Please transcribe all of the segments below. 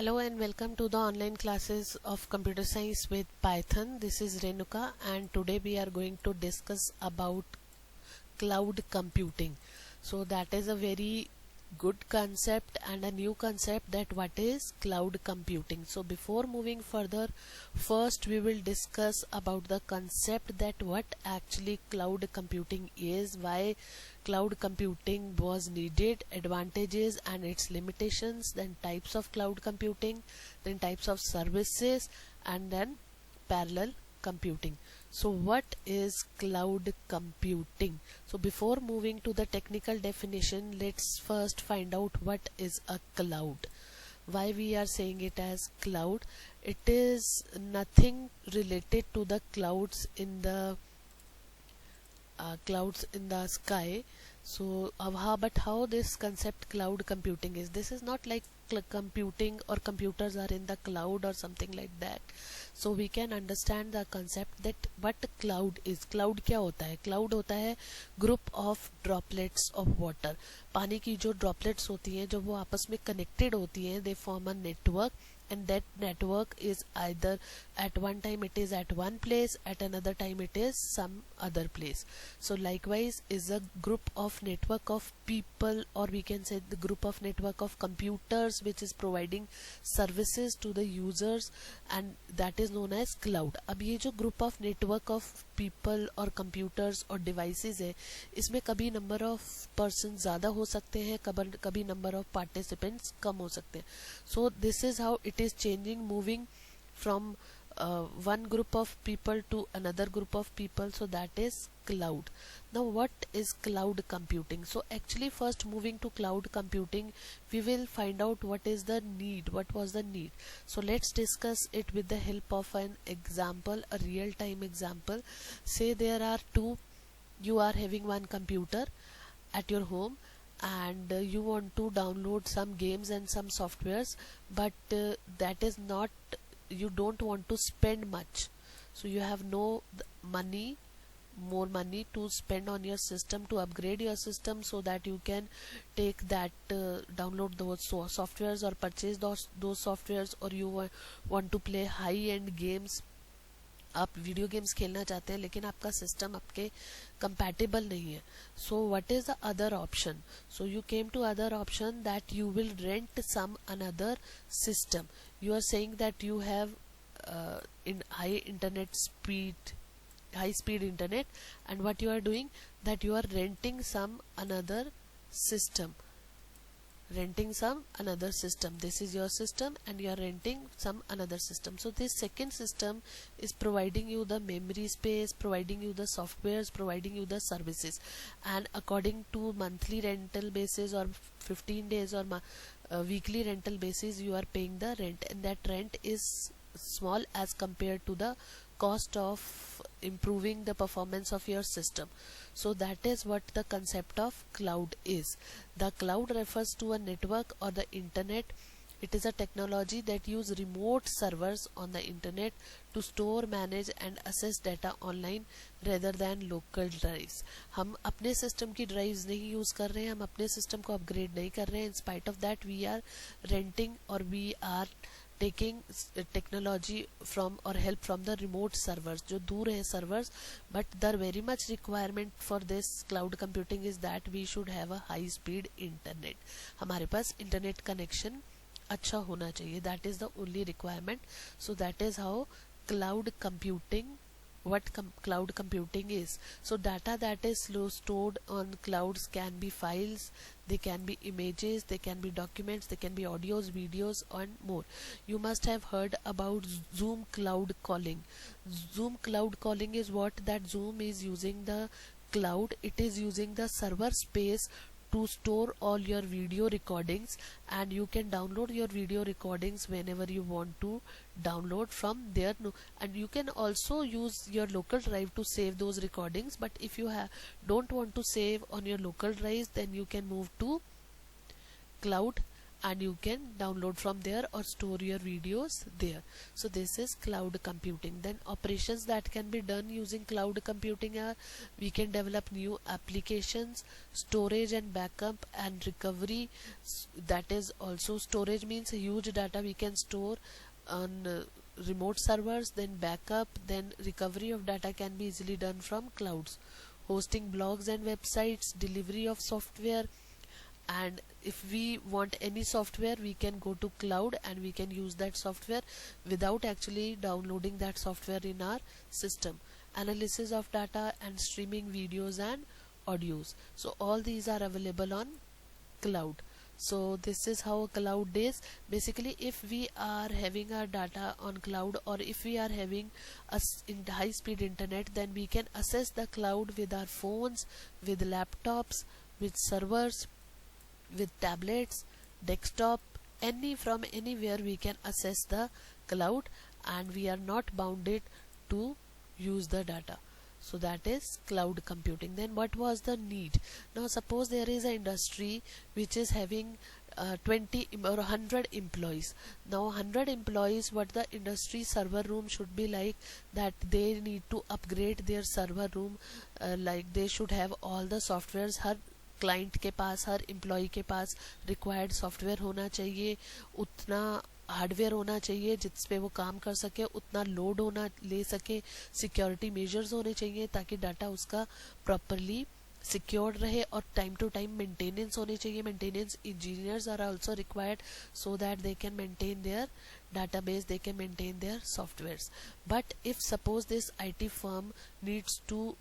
Hello and welcome to the online classes of computer science with Python. This is Renuka and today we are going to discuss about cloud computing. So that is a very good concept and a new concept, that what is cloud computing. So before moving further, first we will discuss about the concept, that what actually cloud computing is, why cloud computing was needed, advantages and its limitations, then types of cloud computing, then types of services, and then parallel computing. So what is cloud computing? So before moving to the technical definition, let's first find out what is a cloud. Why we are saying it as cloud? It is nothing related to the clouds in the sky. So but how this concept cloud computing is, this is not like computing or computers are in the cloud or something like that. So we can understand the concept that what cloud is. Cloud क्या होता है? Cloud होता है group of droplets of water. पानी की जो droplets होती हैं, जब वो आपस में connected होती हैं, they form a network, and that network is either at one time it is at one place, at another time it is some other place. So likewise is a group of network of people, or we can say the group of network of computers which is providing services to the users, and that is known as cloud. अब ये जो group of network of people और computers और devices है, इसमें कभी number of persons ज़्यादा हो सकते हैं, कभी number of participants कम हो सकते हैं. So this is how it is changing, moving from one group of people to another group of people. So that is cloud. Now what is cloud computing? So actually first moving to cloud computing, we will find out what is the need, what was the need. So let's discuss it with the help of an example, a real-time example. Say there are you are having one computer at your home, and you want to download some games and some softwares, but that is not, you don't want to spend much, so you have no more money to spend on your system to upgrade your system, so that you can take that download those softwares or purchase those softwares, or you want to play high-end games. आप video games खेलना चाहते हैं लेकिन आपका system आपके compatible नहीं है. So what is the other option? So you came to other option, that you will rent some another system. You are saying that you have in high speed internet, and what you are doing, that you are renting some another system. This is your system and you are renting some another system. So this second system is providing you the memory space, providing you the softwares, providing you the services, and according to monthly rental basis or 15 days or weekly rental basis, you are paying the rent, and that rent is small as compared to the cost of improving the performance of your system. So that is what the concept of cloud is. The cloud refers to a network or the internet. It is a technology that uses remote servers on the internet to store, manage and access data online rather than local drives. हम अपने system की drives नहीं use कर रहे हैं, हम अपने system को अपग्रेड नहीं कर रहे हैं. In spite of that we are renting और we are taking technology from or help from the remote servers, जो दूर है servers. But the very much requirement for this cloud computing is that we should have a high speed internet. हमारे पास internet connection अच्छा होना चाहिए. That is the only requirement. So that is how cloud computing, cloud computing is. So data that is stored on clouds can be files, they can be images, they can be documents, they can be audios, videos and more. You must have heard about Zoom cloud calling. Zoom cloud calling is what? That Zoom is using the cloud, it is using the server space to store all your video recordings, and you can download your video recordings whenever you want to download from there. And you can also use your local drive to save those recordings, but if you don't want to save on your local drive, then you can move to cloud and you can download from there or store your videos there. So this is cloud computing. Then operations that can be done using cloud computing are, we can develop new applications, storage and backup and recovery. That is also, storage means huge data we can store on remote servers, then backup, then recovery of data can be easily done from clouds, hosting blogs and websites, delivery of software. And if we want any software, we can go to cloud and we can use that software without actually downloading that software in our system. Analysis of data and streaming videos and audios, so all these are available on cloud. So this is how cloud is. Basically, if we are having our data on cloud, or if we are having in high speed internet, then we can access the cloud with our phones, with laptops, with servers, with tablets, desktop, from anywhere we can access the cloud, and we are not bounded to use the data. So that is cloud computing. Then what was the need? Now suppose there is an industry which is having 20 or 100 employees. Now 100 employees, what the industry server room should be like, that they need to upgrade their server room, like they should have all the softwares. Her client के पास, हर employ के पास required software होना चाहिए, उतना hardware होना चाहिए जिस पे वो काम कर सके, उतना लोड होना ले सके, सिक्योरिटी मेजर्स होने चाहिए ताकि डाटा उसका प्रॉपरली सिक्योर्ड रहे, और टाइम टू टाइम मेंटेनेंस होनी चाहिए. Maintenance engineers are also required so that they can maintain their database, they can maintain their softwares. But if suppose this IT firm needs to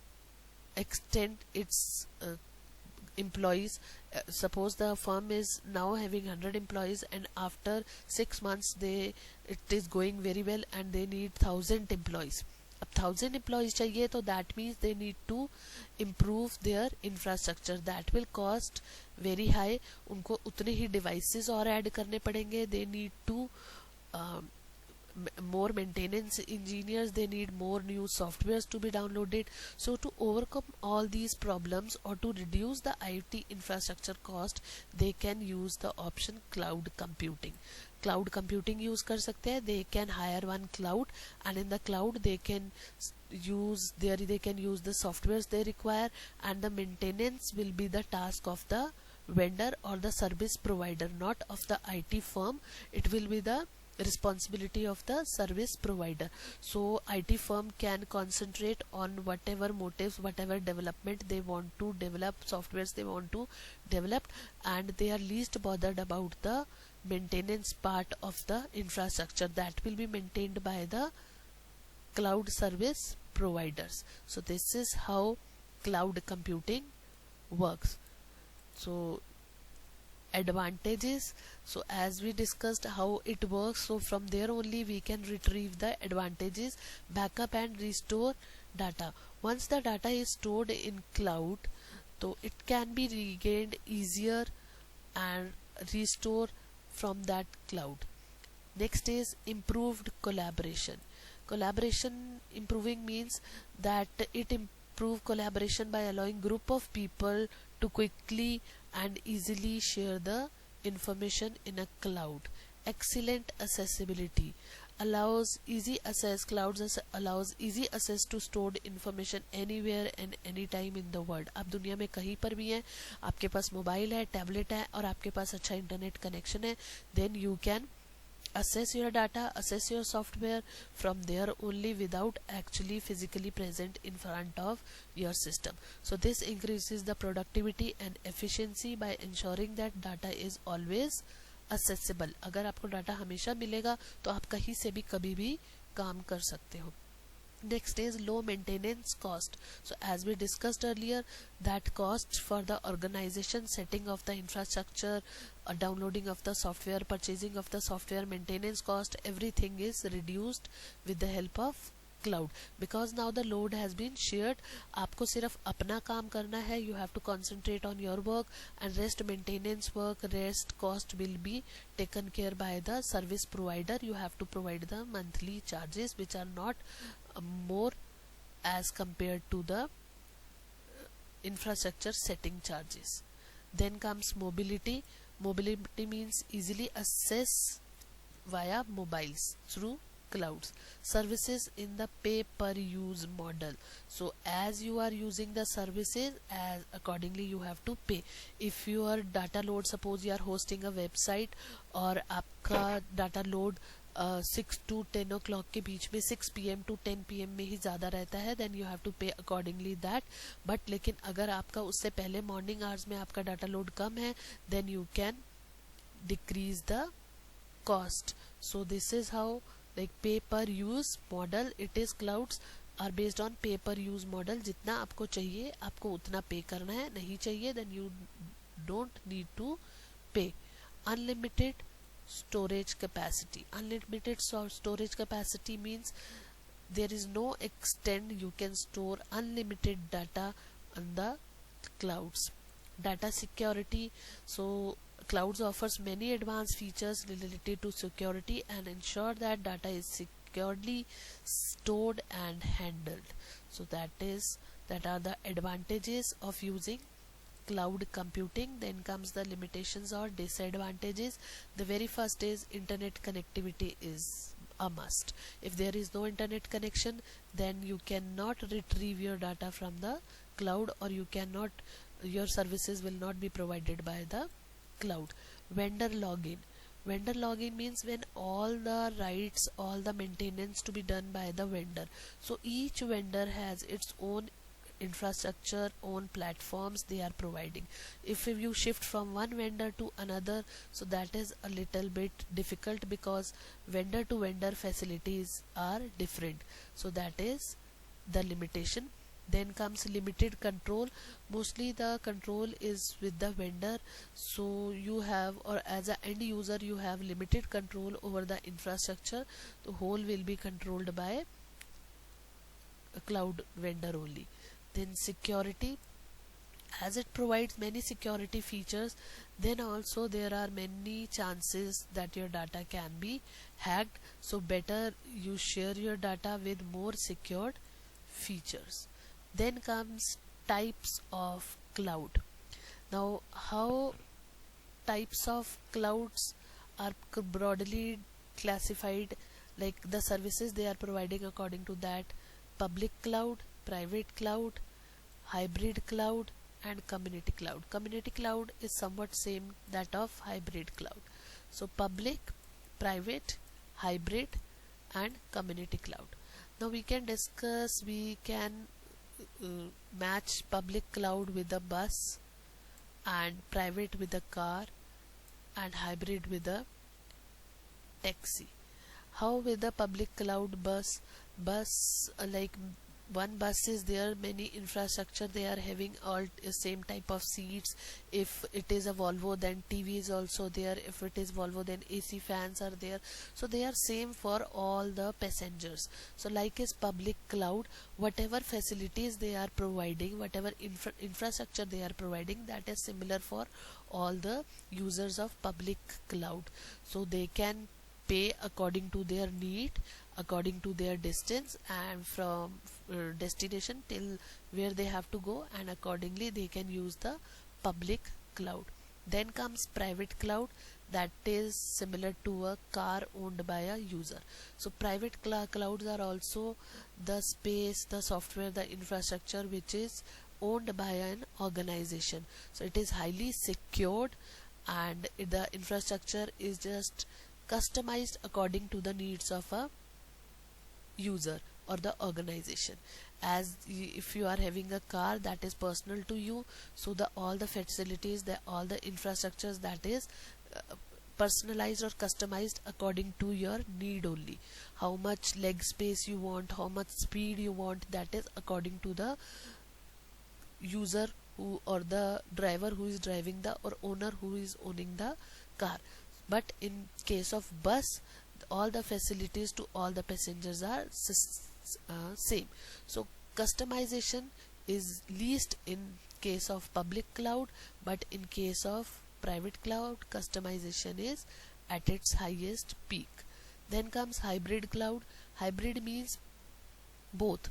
extend its employees, suppose the firm is now having 100 employees and after 6 months it is going very well and they need 1000 employees. अब 1000 employees चाहिए, तो that means they need to improve their infrastructure. That will cost very high. उनको उतने ही devices और add करने पड़ेंगे. They need to more maintenance engineers, they need more new softwares to be downloaded. So to overcome all these problems or to reduce the IT infrastructure cost, they can use the option cloud computing. Cloud computing use कर सकते हैं. They can hire one cloud, and in the cloud they can use the softwares they require, and the maintenance will be the task of the vendor or the service provider, not of the IT firm. It will be the responsibility of the service provider. So IT firm can concentrate on whatever motives, whatever development they want to develop, softwares they want to develop, and they are least bothered about the maintenance part of the infrastructure that will be maintained by the cloud service providers. So this is how cloud computing works. So advantages, so as we discussed how it works, so from there only we can retrieve the advantages. Backup and restore data. Once the data is stored in cloud, so it can be regained easier and restore from that cloud. Next is improved collaboration. Collaboration improving means that it improve collaboration by allowing group of people to quickly and easily share the information in a cloud. Excellent accessibility allows easy access. Clouds allows easy access to stored information anywhere and anytime in the world. आप दुनिया में कहीं पर भी हैं, आपके पास mobile है, tablet है और आपके पास अच्छा इंटरनेट कनेक्शन है, then you can access your data, access your software from there only without actually physically present in front of your system. So this increases the productivity and efficiency by ensuring that data is always accessible. अगर आपको data हमेशा मिलेगा तो आप कहीं से भी कभी भी काम कर सकते हो. Next is low maintenance cost. So as we discussed earlier, that cost for the organization, setting of the infrastructure, downloading of the software, purchasing of the software, maintenance cost, everything is reduced with the help of cloud, because now the load has been shared. आपको सिर्फ अपना काम करना है. You have to concentrate on your work, and rest maintenance work, rest cost will be taken care by the service provider. You have to provide the monthly charges which are not more as compared to the infrastructure setting charges. Then comes mobility. Mobility means easily access via mobiles through clouds. Services in the pay per use model. So as you are using the services, as accordingly you have to pay. If your data load, suppose you are hosting a website और आपका data load 6 to 10 o'clock के बीच में 6 PM to 10 PM में ही ज़्यादा रहता है, then you have to pay accordingly that. But लेकिन अगर आपका उससे पहले morning hours में आपका data load कम है, then you can decrease the cost. So this is how, like, pay per use model, it is clouds are based on pay per use model. जितना आपको चाहिए आपको उतना पे करना है, नहीं चाहिए then you don't need to pay. Unlimited storage capacity. Unlimited storage capacity means there is no extent you can store unlimited data on the clouds. Data security. So clouds offers many advanced features related to security and ensure that data is securely stored and handled. So that are the advantages of using cloud computing. Then comes the limitations or disadvantages. The very first is internet connectivity is a must. If there is no internet connection, then you cannot retrieve your data from the cloud, or your services will not be provided by the cloud. Vendor login. Vendor login means when all the rights, all the maintenance to be done by the vendor. So each vendor has its own infrastructure, own platforms they are providing. If you shift from one vendor to another, so that is a little bit difficult because vendor to vendor facilities are different. So that is the limitation. Then comes limited control. Mostly the control is with the vendor, so you have, or as an end user, you have limited control over the infrastructure. The whole will be controlled by a cloud vendor only. Then security, as it provides many security features, then also there are many chances that your data can be hacked. So better you share your data with more secured features. Then comes types of cloud. Now how types of clouds are broadly classified, like the services they are providing according to that: public cloud, private cloud, hybrid cloud, and community cloud. Community cloud is somewhat same that of hybrid cloud. So public, private, hybrid, and community cloud. Now we can discuss, we can match public cloud with a bus, and private with a car, and hybrid with a taxi. How with the public cloud bus? Like one bus is there, many infrastructure they are having, all same type of seats. If it is a Volvo, then TV is also there. If it is Volvo, then AC fans are there. So they are same for all the passengers. So like is public cloud, whatever facilities they are providing, whatever infrastructure they are providing, that is similar for all the users of public cloud. So they can pay according to their need, according to their distance, and from destination till where they have to go, and accordingly they can use the public cloud. Then comes private cloud, that is similar to a car owned by a user. So private clouds are also the space, the software, the infrastructure which is owned by an organization. So it is highly secured, and the infrastructure is just customized according to the needs of a user or the organization. As if you are having a car that is personal to you, so all the facilities, all the infrastructures, that is personalized or customized according to your need only. How much leg space you want, how much speed you want, that is according to the user who, or the driver who is driving the, or owner who is owning the car. But in case of bus, all the facilities to all the passengers are same. So customization is least in case of public cloud, but in case of private cloud, customization is at its highest peak. Then comes hybrid cloud. Hybrid means both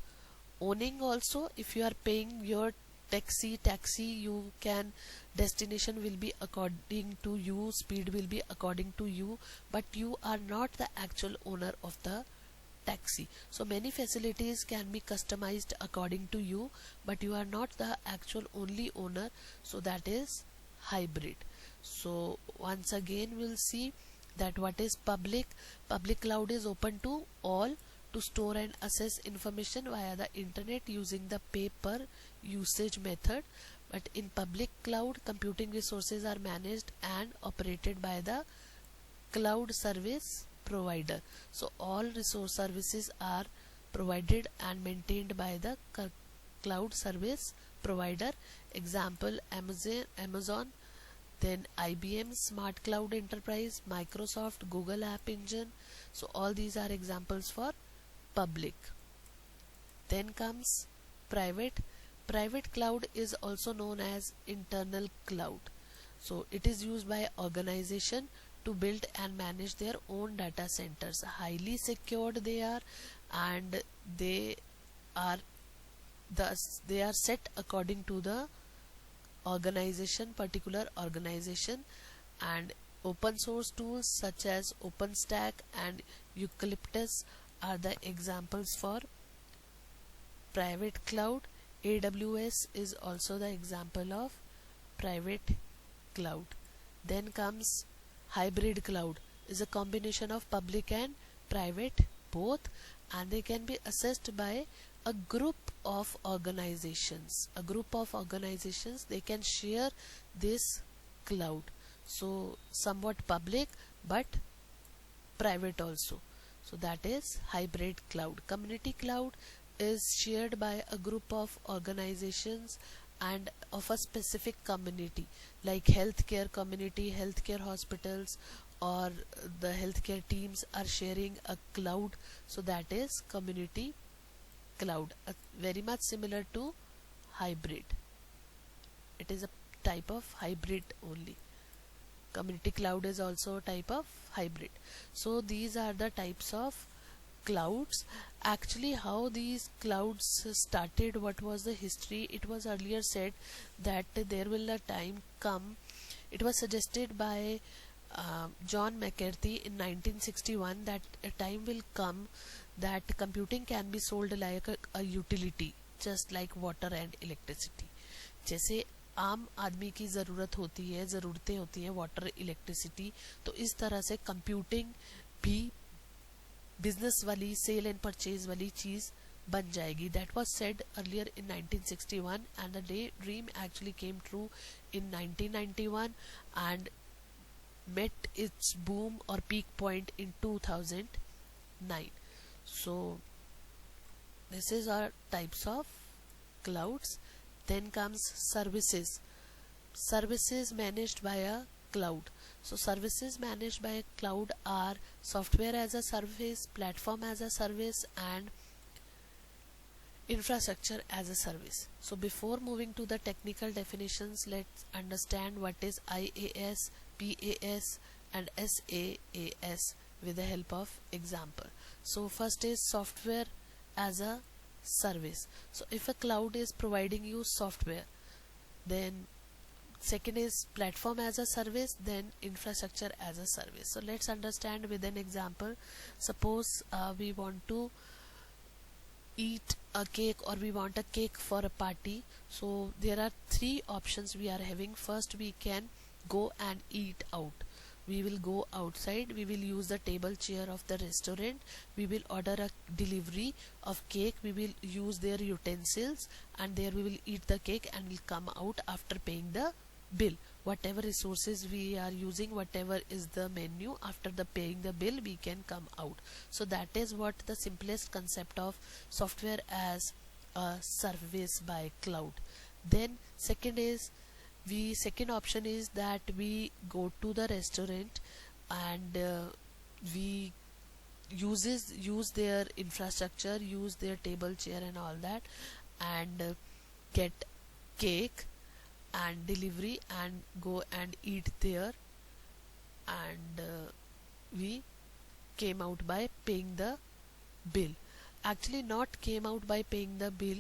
owning also. If you are paying your taxi, you can, destination will be according to you, speed will be according to you, but you are not the actual owner of the taxi. So many facilities can be customized according to you, but you are not the actual only owner. So that is hybrid. So once again we'll see that what is public. Public cloud is open to all to store and access information via the internet using the pay per usage method. But in public cloud, computing resources are managed and operated by the cloud service provider. So all resource services are provided and maintained by the cloud service provider. Example, Amazon, then IBM Smart Cloud Enterprise, Microsoft, Google App Engine. So all these are examples for public. Then comes private. Private cloud is also known as internal cloud. So it is used by organization to build and manage their own data centers. Highly secured they are, and they are set according to the organization, particular organization. And open source tools such as OpenStack and Eucalyptus are the examples for private cloud. AWS is also the example of private cloud. Then comes hybrid cloud, is a combination of public and private both, and they can be accessed by a group of organizations. A group of organizations, they can share this cloud. So somewhat public but private also. So that is hybrid cloud. Community cloud is shared by a group of organizations and of a specific community, like healthcare community, healthcare hospitals, or the healthcare teams are sharing a cloud. So that is community cloud, very much similar to hybrid. It is a type of hybrid only. Community cloud is also a type of hybrid. So these are the types of clouds. Actually, how these clouds started, what was the history? It was earlier said that there will a time come, it was suggested by John McCarthy in 1961, that a time will come that computing can be sold like a utility, just like water and electricity. जैसे आम आदमी की ज़रूरत होती है, ज़रूरतें होती हैं वाटर इलेक्ट्रिसिटी, तो इस तरह से कंप्यूटिंग भी बिजनेस वाली, सेल एंड परचेज वाली चीज़ बन जाएगी. That was said earlier in 1961, and the dream actually came true in 1991 and met its boom or peak point in 2009. So this is our types of clouds. Then comes services. Services managed by a cloud. So services managed by a cloud are software as a service, platform as a service, and infrastructure as a service. So before moving to the technical definitions, let's understand what is IaaS, PaaS and SaaS with the help of example. So first is software as a service. So if a cloud is providing you software, then second is platform as a service, then infrastructure as a service. So let's understand with an example. Suppose we want to eat a cake, or we want a cake for a party. So there are three options we are having. First, we can go and eat out. We will go outside, we will use the table chair of the restaurant, we will order a delivery of cake, we will use their utensils, and there we will eat the cake and will come out after paying the bill. Whatever resources we are using, whatever is the menu, after the paying the bill we can come out. So that is what the simplest concept of software as a service by cloud. Then second option is that we go to the restaurant and we use their infrastructure, use their table chair and all that, and get cake and delivery and go and eat there, and we came out by paying the bill. Actually not came out by paying the bill,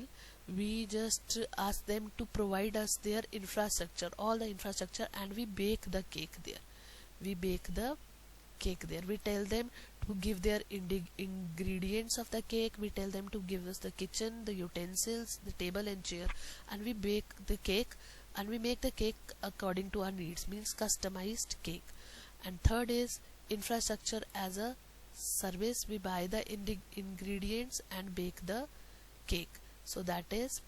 we just ask them to provide us their infrastructure, all the infrastructure, and we bake the cake there. We bake the cake there. We tell them to give their ingredients of the cake. We tell them to give us the kitchen, the utensils, the table and chair, and we bake the cake, and we make the cake according to our needs, means customized cake. And third is infrastructure as a service. We buy the ingredients and bake the cake. So that is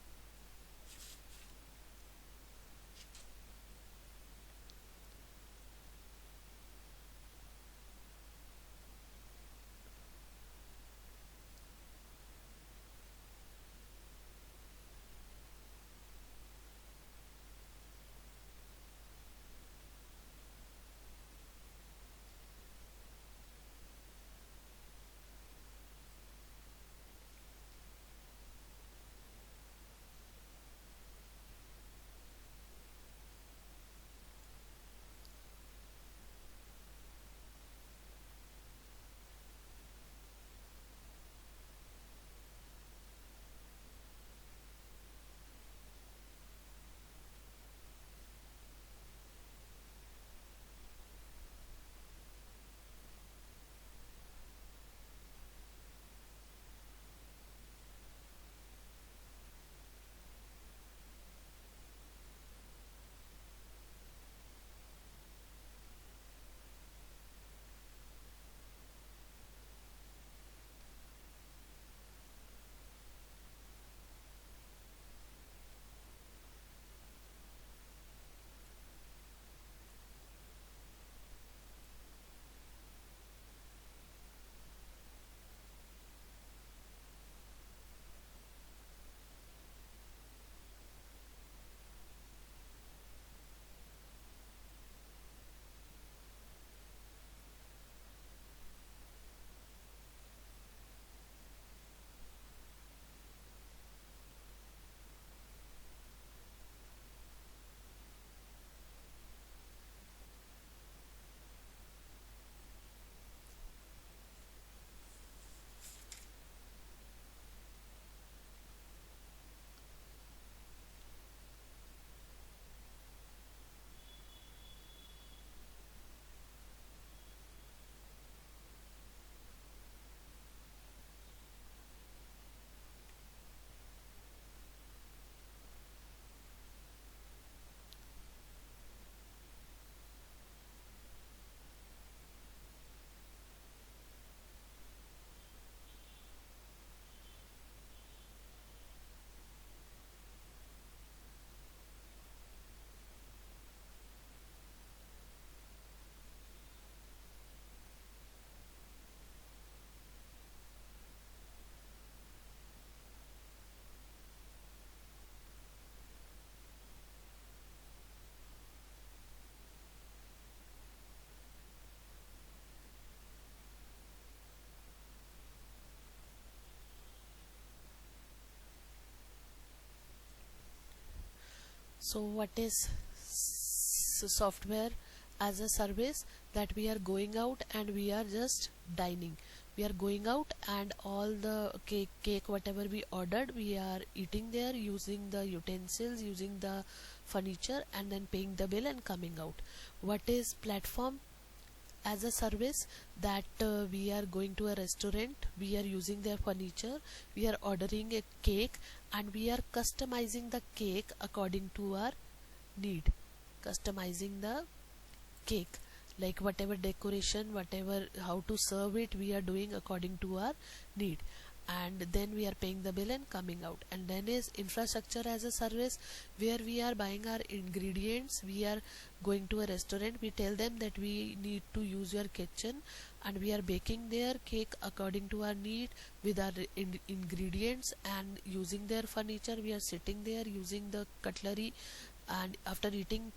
so what is software as a service? That we are going out and we are just dining. We are going out and all the cake whatever we ordered, we are eating there using the utensils, using the furniture, and then paying the bill and coming out. What is platform as a service? That we are going to a restaurant, we are using their furniture, we are ordering a cake, and we are customizing the cake according to our need. Customizing the cake, like whatever decoration, whatever how to serve it, we are doing according to our need. And then we are paying the bill and coming out. And then is infrastructure as a service, where we are buying our ingredients. We are going to a restaurant, we tell them that we need to use your kitchen, and we are baking their cake according to our need with our ingredients and using their furniture. We are sitting there using the cutlery, and after eating,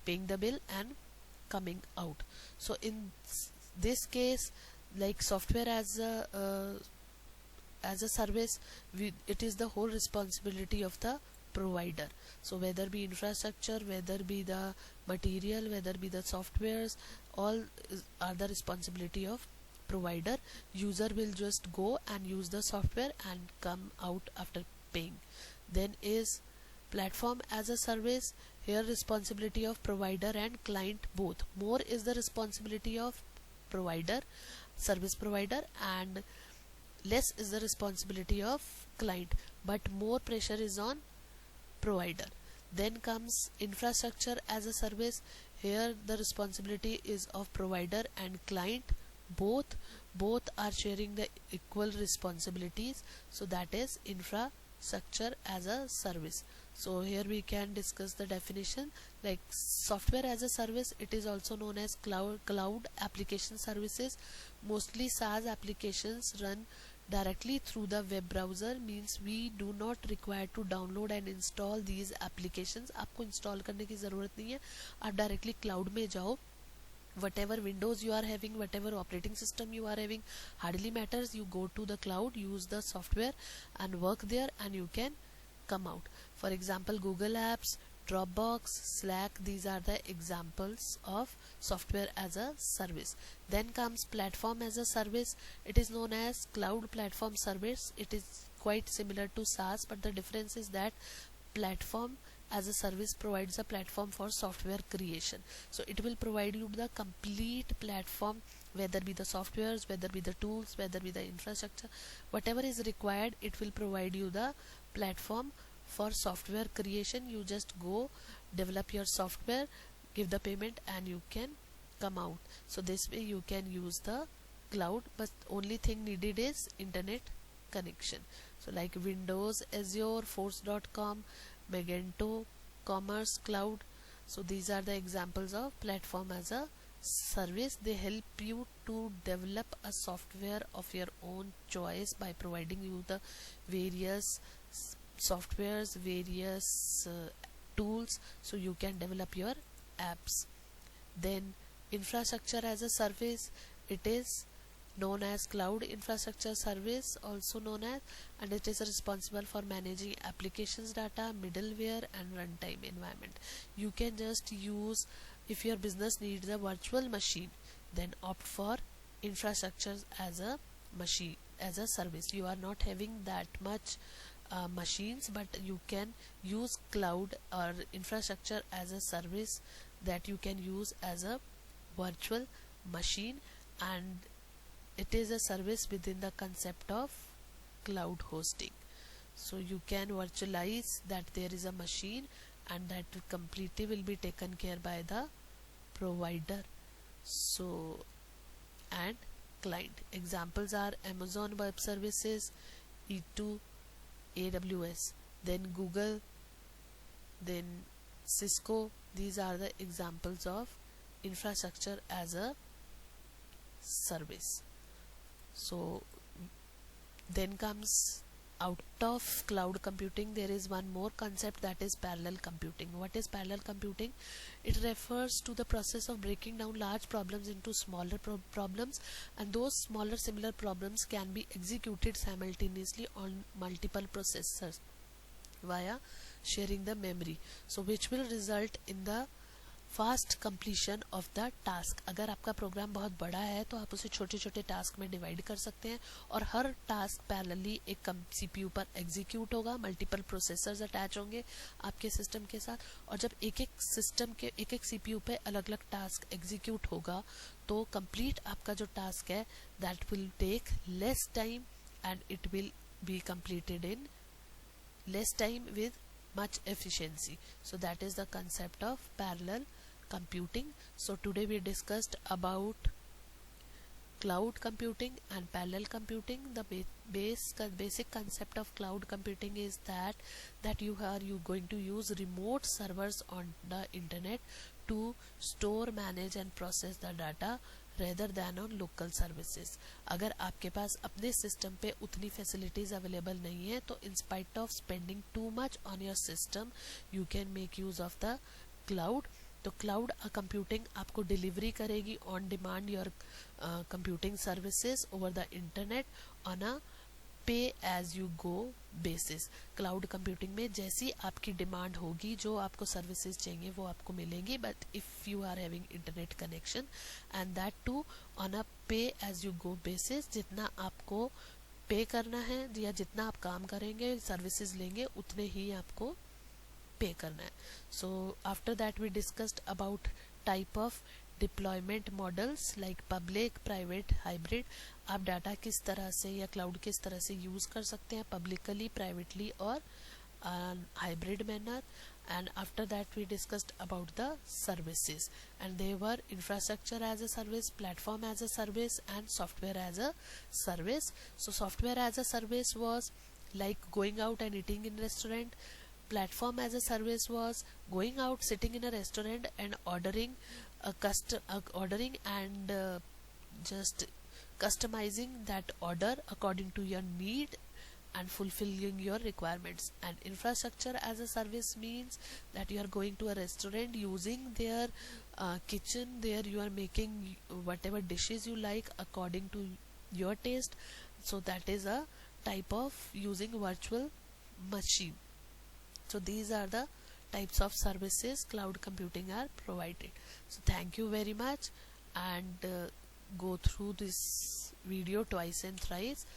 paying the bill and coming out. So in this case, like software as a service, it is the whole responsibility of the provider. So whether be infrastructure, whether be the material, whether be the softwares, all are the responsibility of provider. User will just go and use the software and come out after paying. Then is platform as a service. Here responsibility of provider and client both. More is the responsibility of provider, service provider, and less is the responsibility of client, but more pressure is on provider. Then comes infrastructure as a service. Here the responsibility is of provider and client both are sharing the equal responsibilities, so that is infrastructure as a service. So here we can discuss the definition, like software as a service. It is also known as cloud application services. Mostly SaaS applications run directly through the web browser, means we do not require to download and install these applications. आपको install करने की ज़रूरत नहीं है, आप directly cloud में जाओ, whatever windows you are having, whatever operating system you are having, hardly matters. You go to the cloud, use the software and work there, and you can come out. For example, Google Apps, Dropbox, Slack, these are the examples of software as a service. Then comes platform as a service. It is known as cloud platform service. It is quite similar to SaaS, but the difference is that platform as a service provides a platform for software creation. So it will provide you the complete platform, whether be the softwares, whether be the tools, whether be the infrastructure, whatever is required, it will provide you the platform for software creation. You just go develop your software, give the payment, and you can come out. So this way you can use the cloud, but only thing needed is internet connection. So like Windows, Azure, Force.com, Magento, Commerce Cloud. So these are the examples of platform as a service. They help you to develop a software of your own choice by providing you the various softwares, various tools, so you can develop your apps. Then infrastructure as a service, it is known as cloud infrastructure service, also known as, and it is responsible for managing applications data, middleware, and runtime environment. You can just use, if your business needs a virtual machine, then opt for infrastructure as a machine as a service. You are not having that much machines, but you can use cloud or infrastructure as a service that you can use as a virtual machine, and it is a service within the concept of cloud hosting. So you can virtualize that there is a machine, and that completely will be taken care by the provider. So, and client examples are Amazon Web Services, E2, AWS, then Google, then Cisco. These are the examples of infrastructure as a service. So then comes, out of cloud computing, there is one more concept, that is parallel computing. What is parallel computing? It refers to the process of breaking down large problems into smaller problems, and those smaller similar problems can be executed simultaneously on multiple processors via sharing the memory, so which will result in the fast completion of the task. अगर आपका programme बहुत बड़ा है तो आप उसे छोटे छोटे टास्क में डिवाइड कर सकते हैं, और हर टास्क पैरेलली एक सीपीयू पर एग्जीक्यूट होगा. मल्टीपल प्रोसेसर्स अटैच होंगे आपके सिस्टम के साथ, और जब एक एक सिस्टम के एक एक सीपीयू पे अलग अलग टास्क एग्जीक्यूट होगा, तो कंप्लीट आपका जो टास्क है that will take less time, and it will be completed in less time with much efficiency. So that is the concept of parallel computing. So today we discussed about cloud computing and parallel computing. The basic concept of cloud computing is that you are going to use remote servers on the internet to store, manage and process the data rather than on local services. अगर आपके पास अपने system पे उतनी facilities available नहीं है, तो in spite of spending too much on your system, you can make use of the cloud. तो cloud computing आपको डिलीवरी करेगी on demand your computing services over the internet on a pay as you go basis. Cloud computing में जैसी आपकी demand होगी, जो आपको services चाहिए वो आपको मिलेंगी, but if you are having internet connection, and that too on a pay as you go basis. जितना आपको पे करना है, या जितना आप काम करेंगे सर्विसेज लेंगे उतने ही आपको पे करना है. So after that we discussed about type of deployment models like public, private, hybrid. आप डाटा किस तरह से या क्लाउड किस तरह से यूज कर सकते हैं, पब्लिकली, प्राइवेटली और hybrid manner. And after that we discussed about the services, and they were infrastructure as a service, platform as a service, and software as a service. So software as a service was like going out and eating in restaurant. Platform as a service was going out, sitting in a restaurant and ordering ordering and just customizing that order according to your need and fulfilling your requirements. And infrastructure as a service means that you are going to a restaurant, using their kitchen, there you are making whatever dishes you like according to your taste. So that is a type of using virtual machine. So these are the types of services cloud computing are provided. So thank you very much, and go through this video twice and thrice.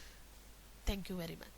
Thank you very much.